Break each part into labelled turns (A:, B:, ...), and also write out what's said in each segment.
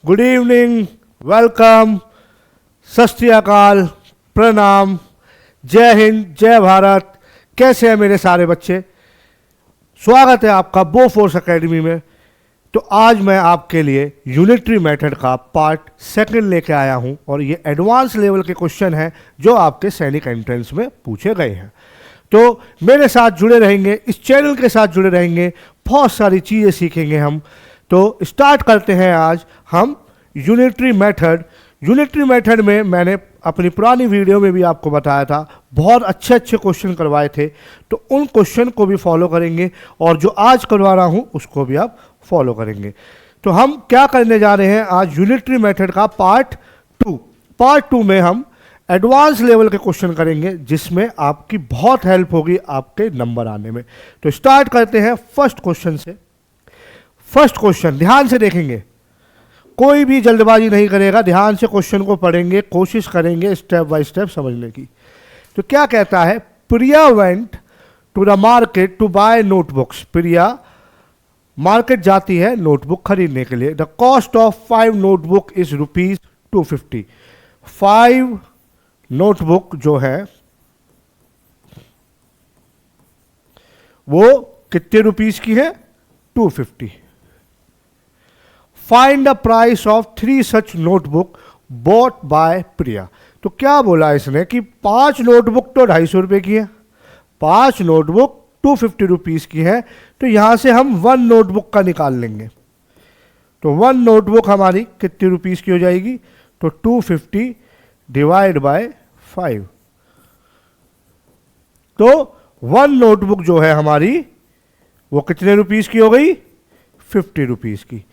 A: Good evening, welcome, सत श्री अकाल, प्रणाम, जय हिंद, जय भारत। कैसे हैं मेरे सारे बच्चे? स्वागत है आपका बोफोर्स एकेडमी में। तो आज मैं आपके लिए यूनिटरी मेथड का पार्ट सेकंड लेके आया हूं और ये एडवांस लेवल के क्वेश्चन हैं जो आपके सैनिक एंट्रेंस में पूछे गए हैं। तो मेरे साथ जुड़े रहेंगे, इस चैनल के साथ जुड़े रहेंगे, बहुत सारी चीज़ें सीखेंगे हम। तो स्टार्ट करते हैं आज हम यूनिटरी मेथड। यूनिटरी मेथड में मैंने अपनी पुरानी वीडियो में भी आपको बताया था, बहुत अच्छे अच्छे क्वेश्चन करवाए थे। तो उन क्वेश्चन को भी फॉलो करेंगे और जो आज करवा रहा हूं उसको भी आप फॉलो करेंगे। तो हम क्या करने जा रहे हैं आज? यूनिटरी मेथड का पार्ट टू में हम एडवांस लेवल के क्वेश्चन करेंगे जिसमें आपकी बहुत हेल्प होगी आपके नंबर आने में। तो स्टार्ट करते हैं फर्स्ट क्वेश्चन से। फर्स्ट क्वेश्चन ध्यान से देखेंगे, कोई भी जल्दबाजी नहीं करेगा, ध्यान से क्वेश्चन को पढ़ेंगे, कोशिश करेंगे स्टेप बाय स्टेप समझने की। तो क्या कहता है? Priya went to the market to buy notebooks. Priya market जाती है नोटबुक खरीदने के लिए। The cost of 5 notebook is ₹250। 5 notebook जो है वो कितने रुपीस की है? 250। Find the price of 3 such notebook bought by Priya. तो क्या बोला इसने कि 5 नोटबुक तो 250 रुपये की है, 5 नोटबुक 250 रुपीज़ की है। तो यहां से हम 1 नोटबुक का निकाल लेंगे। तो 1 नोटबुक हमारी कितनी रुपीज़ की हो जाएगी? तो 250 डिवाइड बाय 5। तो 1 नोटबुक जो है हमारी वो कितने रुपीज़ की हो गई? 50 रुपीज़ की।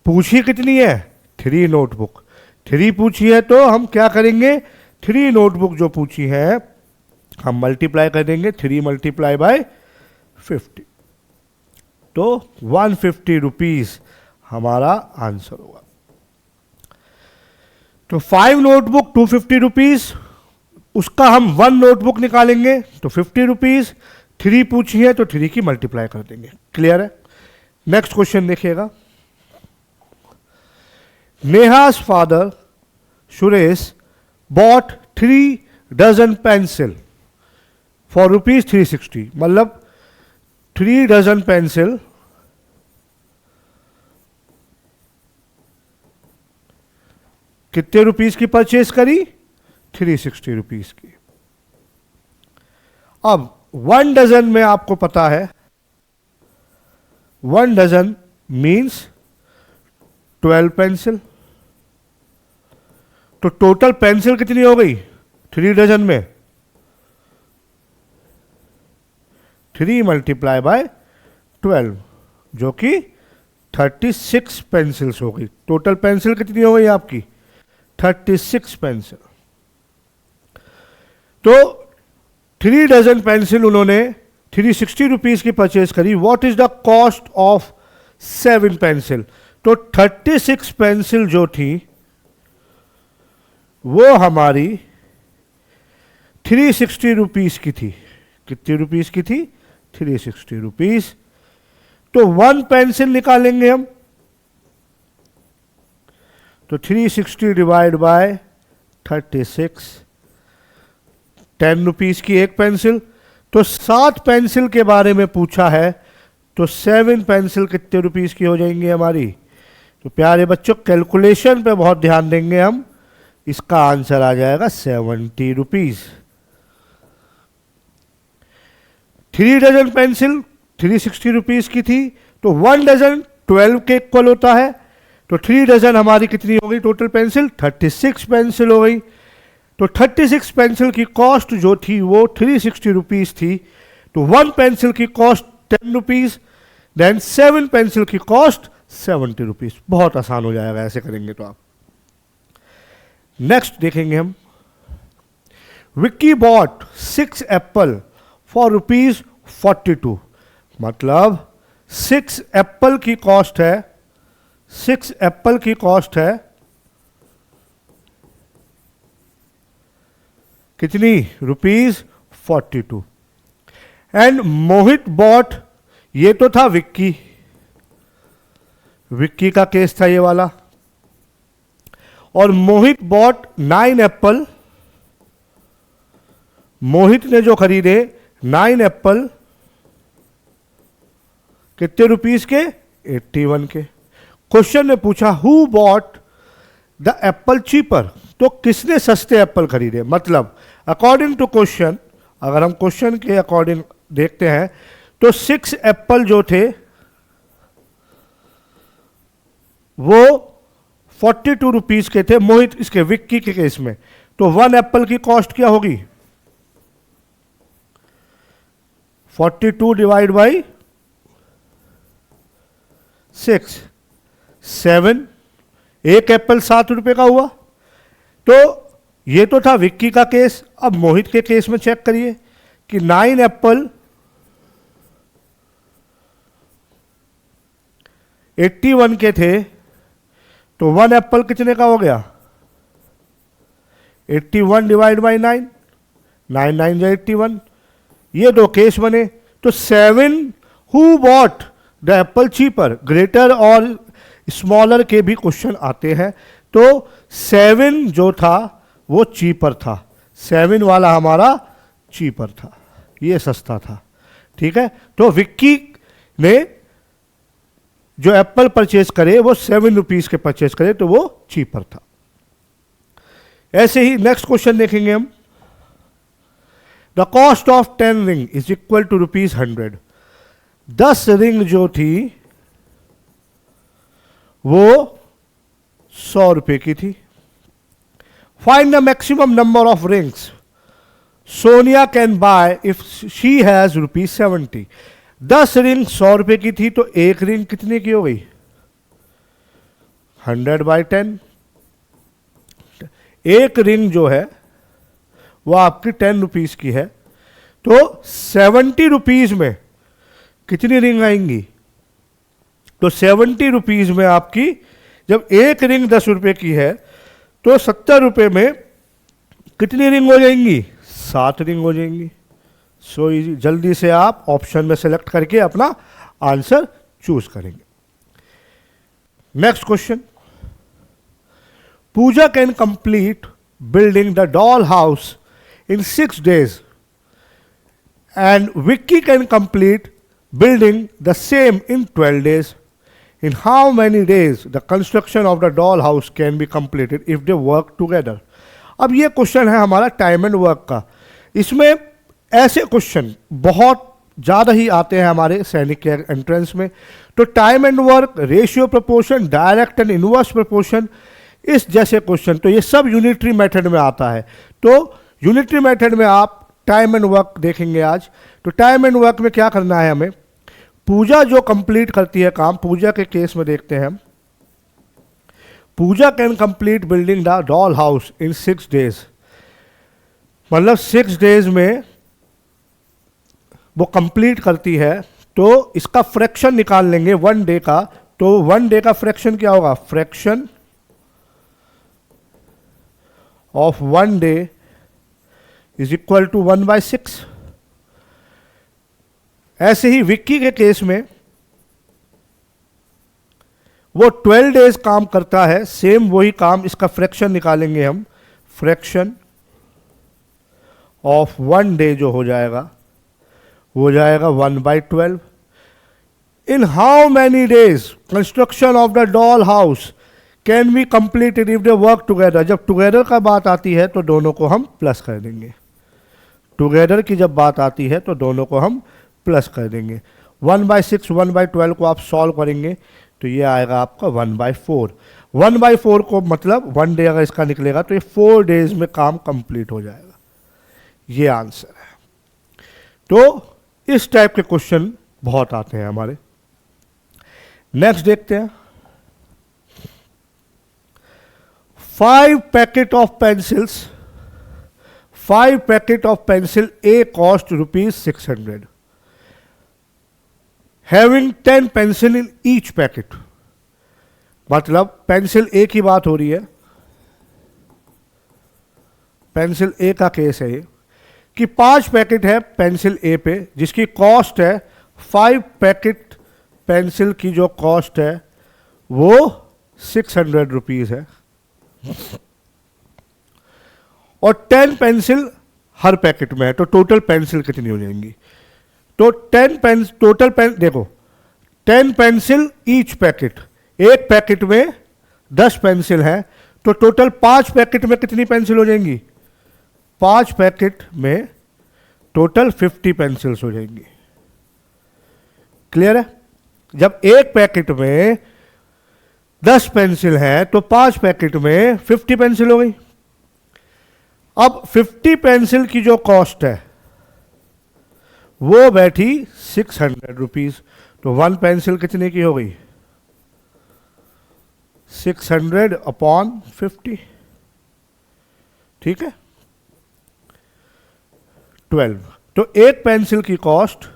A: पूछी कितनी है? 3 नोटबुक। 3 पूछी है तो हम क्या करेंगे? 3 नोटबुक जो पूछी है हम मल्टीप्लाई कर देंगे, 3 मल्टीप्लाई बाय 50। तो 150 रुपीज़ हमारा आंसर होगा। तो 5 नोटबुक 250 रुपीज़, उसका हम 1 नोटबुक निकालेंगे तो 50 रुपीज़। 3 पूछी है तो 3 की मल्टीप्लाई कर देंगे। क्लियर है? नेक्स्ट क्वेश्चन देखिएगा। नेहा's father Suresh bought 3 dozen pencil for ₹360। मतलब 3 डजन पेंसिल कितने रुपीस की परचेज करी? 360 रुपीस की। अब 1 डजन में आपको पता है 1 डजन मीन्स 12 पेंसिल। तो टोटल पेंसिल कितनी हो गई 3 डजन में? 3 मल्टीप्लाई बाय 12 जो कि 36 पेंसिल्स हो गई। टोटल पेंसिल कितनी हो गई आपकी? 36 पेंसिल। तो 3 डजन पेंसिल उन्होंने 360 रुपीज की परचेज करी। What is the cost of 7 pencil? तो 36 पेंसिल जो थी वो हमारी 360 रुपीज की थी। कितनी रुपीज की थी? 360 रुपीज। तो 1 पेंसिल निकालेंगे हम। तो 360 डिवाइड बाय 36, 10 रुपीज की 1 पेंसिल। तो 7 पेंसिल के बारे में पूछा है तो 7 पेंसिल कितने रुपीज की हो जाएंगी हमारी? तो प्यारे बच्चों कैलकुलेशन पे बहुत ध्यान देंगे हम। इसका आंसर आ जाएगा 70 रुपीज। 3 डजन पेंसिल 360 रुपीज की थी तो 1 डजन 12 के इक्वल होता है। तो 3 डजन हमारी कितनी हो गई टोटल पेंसिल? 36 पेंसिल हो गई। तो 36 पेंसिल की कॉस्ट जो थी वो 360 रुपीज थी। तो 1 पेंसिल की कॉस्ट 10 रुपीज, देन 7 पेंसिल की कॉस्ट 70 रुपीज। बहुत आसान हो जाएगा ऐसे करेंगे तो आप। नेक्स्ट देखेंगे हम। Vicky bought 6 apple for ₹42। मतलब 6 एप्पल की कॉस्ट है, 6 एप्पल की कॉस्ट है कितनी? ₹42। एंड मोहित बॉट, ये तो था विक्की, विक्की का केस था ये वाला। और मोहित बॉट 9 एप्पल, मोहित ने जो खरीदे 9 एप्पल कितने रुपीस के? 81 के। क्वेश्चन ने पूछा who bought the Apple cheaper, तो किसने सस्ते एप्पल खरीदे? मतलब अकॉर्डिंग टू क्वेश्चन, अगर हम क्वेश्चन के अकॉर्डिंग देखते हैं तो 6 एप्पल जो थे वो 42 रुपीस के थे मोहित इसके विक्की के केस में। तो 1 एप्पल की कॉस्ट क्या होगी? 42 डिवाइड बाई 6, 7, एक एप्पल 7 रुपए का हुआ। तो ये तो था विक्की का केस। अब मोहित के केस में चेक करिए कि 9 एप्पल 81 के थे, तो 1 एप्पल कितने का हो गया? 81 डिवाइड बाई 9, 9 9 जा 81। ये दो केस बने। तो 7 who bought the Apple cheaper, greater और स्मॉलर के भी क्वेश्चन आते हैं। तो 7 जो था वो चीपर था, 7 वाला हमारा चीपर था, ये सस्ता था। ठीक है, तो विक्की ने जो एप्पल परचेज करे वो 7 रुपीस के परचेज करे, तो वो चीपर था। ऐसे ही नेक्स्ट क्वेश्चन देखेंगे हम। The cost of 10 ring is equal to ₹100। 10 ring जो थी वो 100 रुपए की थी। Find the maximum number of rings Sonia can buy if she has ₹70। 10 ring 100 रुपए की थी, तो एक रिंग कितने की हो गई? 100/10। एक रिंग जो है वो आपकी 10 रुपीज की है, तो 70 रुपीज में कितनी रिंग आएंगी? तो 70 रुपीज में आपकी जब एक रिंग 10 रुपए की है तो 70 रुपए में कितनी रिंग हो जाएंगी? 7 रिंग हो जाएंगी। सो इजी, जल्दी से आप ऑप्शन में सेलेक्ट करके अपना आंसर चूज करेंगे। Next question. Pooja can complete building the doll house in 6 days and Vicky can complete building the same in 12 days. In how many days the construction of the doll house can be completed if they work together? अब ये question है हमारा time and work का। इसमें ऐसे question बहुत ज़्यादा ही आते हैं हमारे सैनिक के एंट्रेंस में। तो time and work, ratio proportion, direct and inverse proportion, इस जैसे क्वेश्चन, तो ये सब यूनिटरी मेथड में आता है। तो यूनिटरी मेथड में आप टाइम एंड वर्क देखेंगे आज। तो टाइम एंड वर्क में क्या करना है हमें? पूजा जो कंप्लीट करती है काम, पूजा के केस में देखते हैं हम। Pooja can complete building the doll house in 6 days, मतलब 6 डेज में वो कंप्लीट करती है। तो इसका फ्रैक्शन निकाल लेंगे 1 डे का। तो 1 डे का फ्रैक्शन क्या होगा? Fraction of 1 day is equal to 1/6। ऐसे ही विक्की के केस में वो 12 डेज काम करता है, सेम वही काम, इसका फ्रैक्शन निकालेंगे हम। फ्रैक्शन ऑफ 1 डे जो हो जाएगा वो हो जाएगा 1/12। In how many days construction of the doll house can be completed if they work together. जब टुगेदर का बात आती है तो दोनों को हम प्लस कर देंगे। टुगेदर की जब बात आती है तो दोनों को हम प्लस कर देंगे। 1/6 1/12 को आप सॉल्व करेंगे तो ये आएगा आपका 1/4। 1/4 को मतलब 1 डे अगर इसका निकलेगा तो ये 4 डेज में काम कंप्लीट हो जाएगा। ये आंसर है। तो इस टाइप के क्वेश्चन बहुत आते हैं हमारे। नेक्स्ट देखते हैं। 5 packet of pencils, 5 packet of pencil A cost ₹600, having 10 pencil in each packet. मतलब पेंसिल A की बात हो रही है, पेंसिल A का केस है ये कि 5 पैकेट है पेंसिल A पे जिसकी कॉस्ट है 5 पैकेट पेंसिल की जो कॉस्ट है वो 600 रुपीज़ है। और 10 पेंसिल हर पैकेट में है, तो टोटल पेंसिल कितनी हो जाएंगी? तो 10 पेन टोटल पेन देखो, 10 पेंसिल ईच पैकेट, एक पैकेट में 10 पेंसिल है, तो टोटल 5 पैकेट में कितनी पेंसिल हो जाएंगी? 5 पैकेट में टोटल 50 पेंसिल्स हो जाएंगी। क्लियर है? जब एक पैकेट में 10 पेंसिल है तो 5 पैकेट में 50 पेंसिल हो गई। अब 50 पेंसिल की जो कॉस्ट है वो बैठी 600 रुपीज, तो 1 पेंसिल कितने की हो गई? 600 अपॉन 50, ठीक है, 12। तो एक पेंसिल की कॉस्ट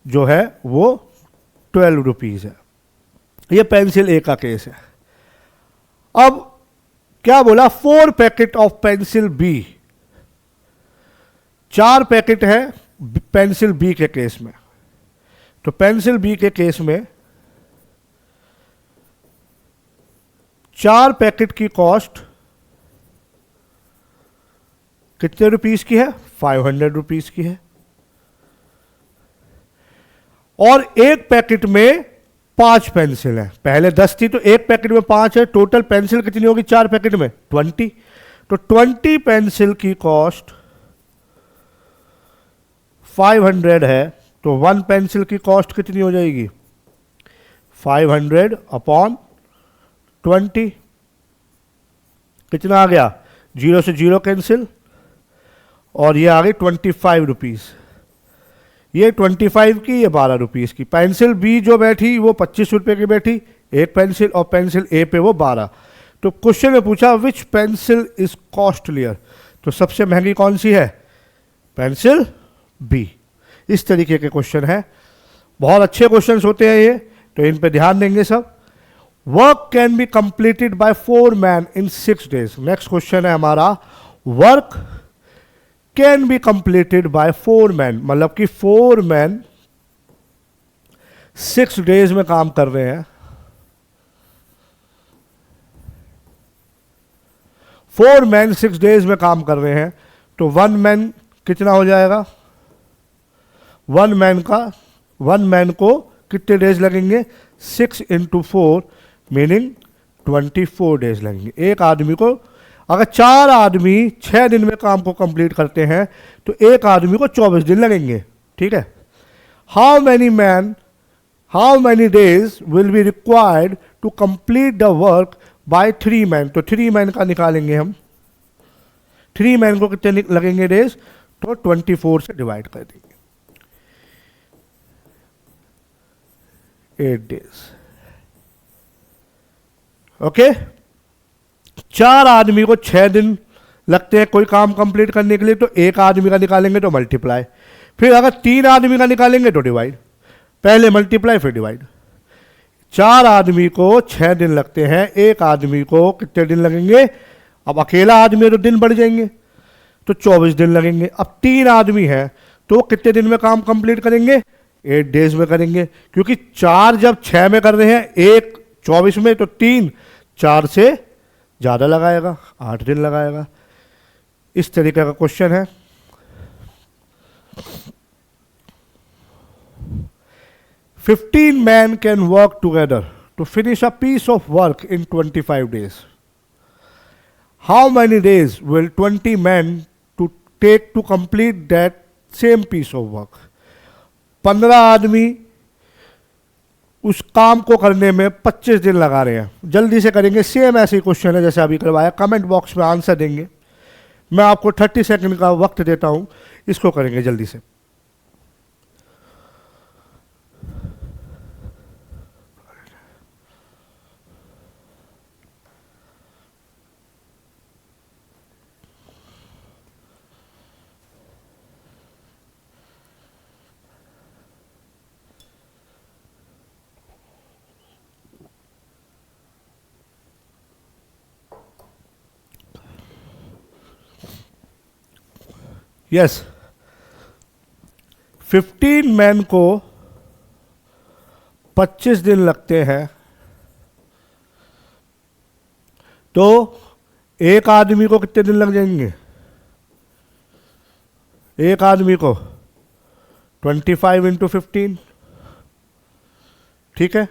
A: जो है वो 12 रुपीज है। ये पेंसिल ए का केस है। अब क्या बोला? 4 packet of pencil B, 4 packet है पेंसिल बी के केस में। तो पेंसिल बी के केस में 4 पैकेट की कॉस्ट कितने रुपीस की है? 500 रुपीस की है। और एक पैकेट में 5 पेंसिल है, पहले 10 थी तो एक पैकेट में 5 है, टोटल पेंसिल कितनी होगी 4 पैकेट में? 20। तो 20 पेंसिल की कॉस्ट 500 है, तो 1 पेंसिल की कॉस्ट कितनी हो जाएगी? 500 अपॉन 20, कितना आ गया? 0 से 0 कैंसिल, और ये आ गई 25 रुपीज। ये 25 की, ये 12 रुपीज की। पेंसिल बी जो बैठी वो 25 रुपए की बैठी एक पेंसिल, और पेंसिल ए पे वो 12। तो क्वेश्चन में पूछा विच पेंसिल इज कॉस्टलियर, तो सबसे महंगी कौन सी है? Pencil B. इस तरीके के क्वेश्चन है, बहुत अच्छे क्वेश्चन होते हैं ये, तो इन पे ध्यान देंगे सब। Work can be completed by 4 man in 6 days. Next question है हमारा, work can be completed by 4 man, मतलब कि 4 मैन 6 डेज में काम कर रहे हैं। 4 मैन 6 डेज में काम कर रहे हैं, तो 1 मैन कितना हो जाएगा? 1 मैन को कितने डेज लगेंगे? 6 × 4 मीनिंग 24 डेज लगेंगे। एक आदमी को, अगर 4 आदमी 6 दिन में काम को कंप्लीट करते हैं तो एक आदमी को 24 दिन लगेंगे, ठीक है। How many days will be required to complete the work by 3 man, तो 3 मैन का निकालेंगे हम। 3 मैन को कितने लगेंगे डेज? तो 24 से डिवाइड कर देंगे, 8 डेज। ओके, 4 आदमी को 6 दिन लगते हैं कोई काम कंप्लीट करने के लिए, तो एक आदमी का निकालेंगे तो मल्टीप्लाई, फिर अगर 3 आदमी का निकालेंगे तो डिवाइड, पहले मल्टीप्लाई फिर डिवाइड। 4 आदमी को 6 दिन लगते हैं, एक आदमी को कितने दिन लगेंगे? अब अकेला आदमी है तो दिन बढ़ जाएंगे, तो 24 दिन लगेंगे। अब 3 आदमी है तो कितने दिन में काम कंप्लीट करेंगे? 8 डेज में करेंगे, क्योंकि 4 जब 6 में कर रहे हैं, एक 24 में, तो 3 4 से ज़्यादा लगाएगा, 8 दिन लगाएगा। इस तरीके का क्वेश्चन है। "15 men can work together to finish a piece of work in 25 days. How many days will 20 men to take to complete that same piece of work?" 15 आदमी उस काम को करने में 25 दिन लगा रहे हैं, जल्दी से करेंगे। सेम ऐसे ही क्वेश्चन है जैसे अभी करवाया, कमेंट बॉक्स में आंसर देंगे। मैं आपको 30 सेकंड का वक्त देता हूं, इसको करेंगे जल्दी से। यस, 15 मैन को 25 दिन लगते हैं तो एक आदमी को कितने दिन लग जाएंगे? एक आदमी को 25 इंटू 15, ठीक है।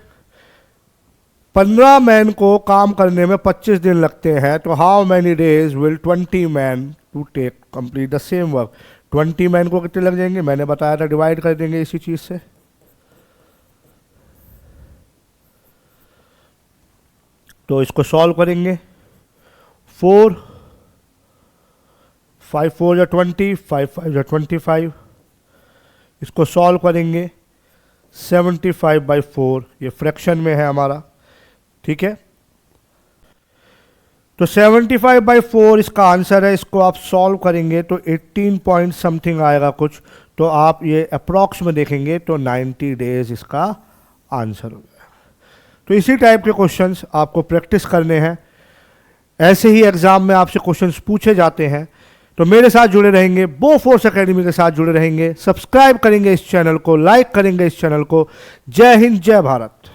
A: 15 मैन को काम करने में 25 दिन लगते हैं, तो how many days will 20 man to take complete the same work? 20 man को कितने लग जाएंगे? मैंने बताया था, डिवाइड कर देंगे इसी चीज से। तो इसको सॉल्व करेंगे। 4 5 4 या 20, 5 5 या 25। इसको सॉल्व करेंगे। 75/4 ये फ्रैक्शन में है हमारा, ठीक है। तो 75/4 इसका आंसर है। इसको आप सॉल्व करेंगे तो 18 पॉइंट समथिंग आएगा कुछ। तो आप ये अप्रॉक्स में देखेंगे तो 90 डेज इसका आंसर हो गया। तो इसी टाइप के क्वेश्चंस आपको प्रैक्टिस करने हैं। ऐसे ही एग्जाम में आपसे क्वेश्चंस पूछे जाते हैं। तो मेरे साथ जुड़े रहेंगे, बोफोर्स एकेडमी के साथ जुड़े रहेंगे, सब्सक्राइब करेंगे इस चैनल को, लाइक करेंगे इस चैनल को। जय हिंद, जय भारत।